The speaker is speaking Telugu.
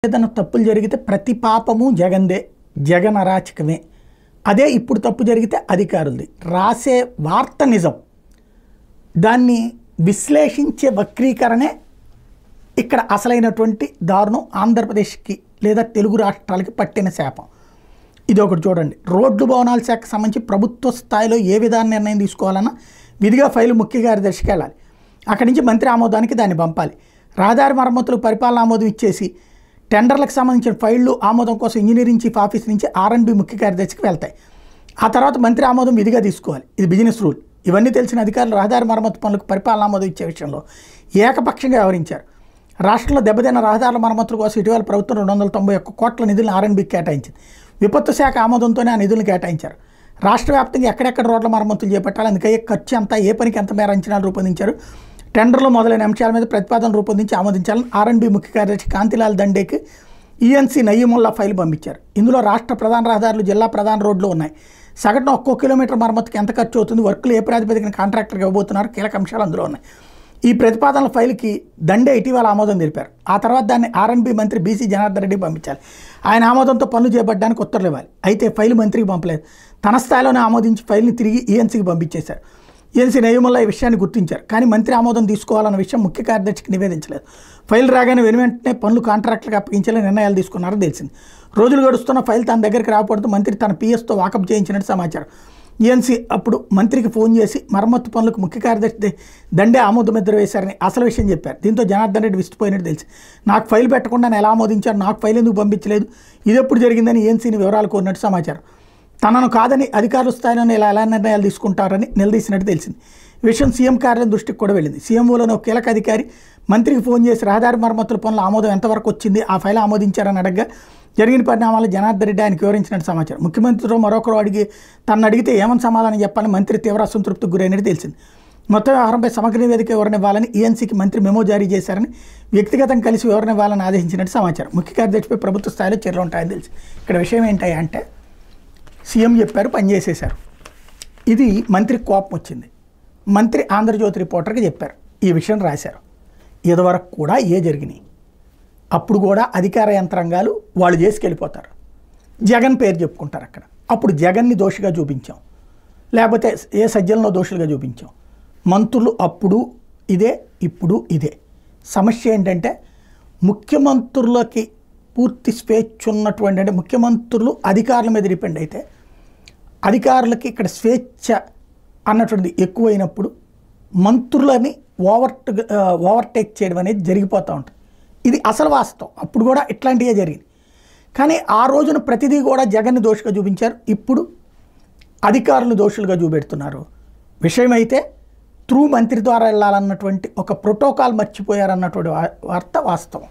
ఏదైనా తప్పులు జరిగితే ప్రతి పాపము జగందే, జగన్ అరాచకమే. అదే ఇప్పుడు తప్పు జరిగితే అధికారులది. రాసే వార్త నిజం, దాన్ని విశ్లేషించే వక్రీకరణే ఇక్కడ అసలైనటువంటి దారుణం. ఆంధ్రప్రదేశ్కి లేదా తెలుగు రాష్ట్రాలకి పట్టిన శాపం ఇది. ఒకటి చూడండి, రోడ్లు భవనాల శాఖకు సంబంధించి ప్రభుత్వ స్థాయిలో ఏ విధాన నిర్ణయం తీసుకోవాలన్నా విధిగా ఫైలు ముఖ్య కార్యదర్శికి వెళ్ళాలి. అక్కడి నుంచి మంత్రి ఆమోదానికి దాన్ని పంపాలి. రహదారి మరమ్మతులకు పరిపాలన ఆమోదం ఇచ్చేసి టెండర్లకు సంబంధించిన ఫైళ్లు ఆమోదం కోసం ఇంజనీరింగ్ చీఫ్ ఆఫీస్ నుంచి R&B ముఖ్య కార్యదర్శికి వెళ్తాయి. ఆ తర్వాత మంత్రి ఆమోదం విధిగా తీసుకోవాలి. ఇది బిజినెస్ రూల్. ఇవన్నీ తెలిసిన అధికారులు రహదారి మరమ్మతు పనులకు పరిపాలన ఆమోదం ఇచ్చే విషయంలో ఏకపక్షంగా వ్యవహరించారు. రాష్ట్రంలో దెబ్బతిన్న రహదారుల మరమ్మతుల కోసం ఇటీవల ప్రభుత్వం 291 కోట్ల నిధులను R&Bకి కేటాయించింది. విపత్తు శాఖ ఆమోదంతోనే ఆ నిధులను కేటాయించారు. రాష్ట్ర వ్యాప్తంగా ఎక్కడెక్కడ రోడ్ల మరమ్మతులు చేపట్టాలి, అందుకే ఖర్చు ఎంత, ఏ పనికి ఎంత మేర అంచనాలు రూపొందించారు, టెండర్లు మొదలైన అంశాల మీద ప్రతిపాదన రూపొందించి ఆమోదించాలని R&B ముఖ్య కార్యదర్శి కాంతిలాల్ దండేకి ENC నయీముల్లా ఫైల్ పంపించారు. ఇందులో రాష్ట్ర ప్రధాన రహదారులు, జిల్లా ప్రధాన రోడ్లు ఉన్నాయి. సగటున ఒక్కో కిలోమీటర్ మరమ్మతుకి ఎంత ఖర్చు అవుతుంది, వర్కులు ఏ ప్రాతిపదికన కాంట్రాక్టర్కి ఇవ్వబోతున్నారు, కీలక అంశాలు అందులో ఉన్నాయి. ఈ ప్రతిపాదనల ఫైల్కి దండే ఇటీవల ఆమోదం తెలిపారు. ఆ తర్వాత దాన్ని R&B మంత్రి BC జనార్దన్ రెడ్డికి పంపించాలి. ఆయన ఆమోదంతో పనులు చేపట్టడానికి ఉత్తర్వులు ఇవ్వాలి. అయితే ఫైల్ మంత్రికి పంపలేదు. తన స్థాయిలోనే ఆమోదించి ఫైల్ని తిరిగి ENCకి పంపించేశారు. ENC నయీముల్లా ఈ విషయాన్ని గుర్తించారు, కానీ మంత్రి ఆమోదం తీసుకోవాలన్న విషయం ముఖ్య కార్యదర్శికి నివేదించలేదు. ఫైల్ రాగానే వెంటనే పనులు కాంట్రాక్టులకు అప్పగించేలా నిర్ణయాలు తీసుకున్నారని తెలిసింది. రోజులు గడుస్తున్న ఫైల్ తన దగ్గరికి రాకపోవడంతో మంత్రి తన PSతో వాకప్ చేయించినట్టు సమాచారం. ENC అప్పుడు మంత్రికి ఫోన్ చేసి మరమ్మత్తు పనులకు ముఖ్య కార్యదర్శి దండే ఆమోదముద్ర వేశారని అసలు విషయం చెప్పారు. దీంతో జనార్దన్ రెడ్డి విసిపోయినట్టు తెలిసి, నాకు ఫైల్ పెట్టకుండా నేను ఎలా ఆమోదించారు, నాకు ఫైల్ ఎందుకు పంపించలేదు, ఇది ఎప్పుడు జరిగిందని ENCని వివరాలు కోరినట్టు సమాచారం. తనను కాదని అధికారుల స్థాయిలోనే ఎలా నిర్ణయాలు తీసుకుంటారని నిలదీసినట్టు తెలిసింది. ఈ విషయం సీఎం కార్యాలయం దృష్టికి కూడా వెళ్ళింది. సీఎంఓలోని ఒక కీలక అధికారి మంత్రికి ఫోన్ చేసి రహదారి మరమ్మతుల పనుల ఆమోదం ఎంతవరకు వచ్చింది, ఆ ఫైల్ ఆమోదించారని అడగగా జరిగిన పరిణామాలు జనార్దన్ రెడ్డి ఆయనకు వివరించినట్టు సమాచారం. ముఖ్యమంత్రితో మరొకరు తనను అడిగితే ఏమని సమాధానం చెప్పాలని మంత్రి తీవ్ర అసంతృప్తికి గురైనట్టు తెలిసింది. మొత్తం వ్యవహారంపై సమగ్ర నివేదిక వివరణ ఇవ్వాలని ENCకి మంత్రి మెమో జారీ చేశారని, వ్యక్తిగతంగా కలిసి వివరణ ఇవ్వాలని ఆదేశించినట్టు సమాచారం. ముఖ్య కార్యదర్శిపై ప్రభుత్వ స్థాయిలో చర్యలు ఉంటాయని తెలిసి, ఇక్కడ విషయం ఏంటంటే సీఎం చెప్పారు, పనిచేసేశారు. ఇది మంత్రికి కోపం వచ్చింది. మంత్రి ఆంధ్రజ్యోతి రిపోర్టర్కి చెప్పారు, ఈ విషయం రాశారు. ఇదివరకు కూడా జరిగినాయి. అప్పుడు కూడా అధికార యంత్రాంగాలు వాళ్ళు చేసుకెళ్ళిపోతారు, జగన్ పేరు చెప్పుకుంటారు అక్కడ. అప్పుడు జగన్ని దోషిగా చూపించాం, లేకపోతే ఏ సజ్జలను దోషులుగా చూపించాం. మంత్రులు అప్పుడు ఇదే, ఇప్పుడు ఇదే. సమస్య ఏంటంటే ముఖ్యమంత్రులకి పూర్తి స్వేచ్ఛ ఉన్నటువంటి, అంటే ముఖ్యమంత్రులు అధికారుల మీద డిపెండ్ అయితే అధికారులకి ఇక్కడ స్వేచ్ఛ అన్నటువంటిది ఎక్కువైనప్పుడు మంత్రులని ఓవర్టేక్ చేయడం అనేది జరిగిపోతూ ఉంటుంది. ఇది అసలు వాస్తవం. అప్పుడు కూడా ఇట్లాంటివే జరిగింది. కానీ ఆ రోజున ప్రతిదీ కూడా జగన్ని దోషిగా చూపించారు. ఇప్పుడు అధికారులను దోషులుగా చూపెడుతున్నారు. విషయం అయితే త్రూ మంత్రి ద్వారా వెళ్ళాలన్నటువంటి ఒక ప్రోటోకాల్ మర్చిపోయారన్నటువంటి వార్త వాస్తవం.